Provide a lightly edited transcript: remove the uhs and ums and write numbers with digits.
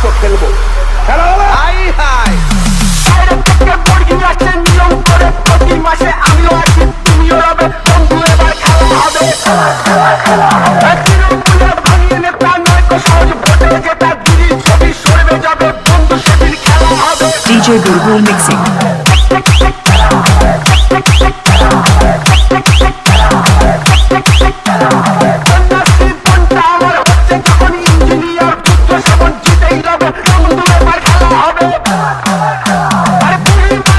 মতো খেলবো। খেলা হবে হাই হাই নিয়ম করে প্রতি মাসে আমিও আছি, তুমিও রবে, বন্ধু এবার খেলা হবে। তৃণমূলের ভাঙিয়ে নেতা নয় তো সহজ ভোটে জেতা, দিদি ছবি সরবে যাবে, বন্ধু সেদিন খেলা হবে। DJ Bulbul Mixing.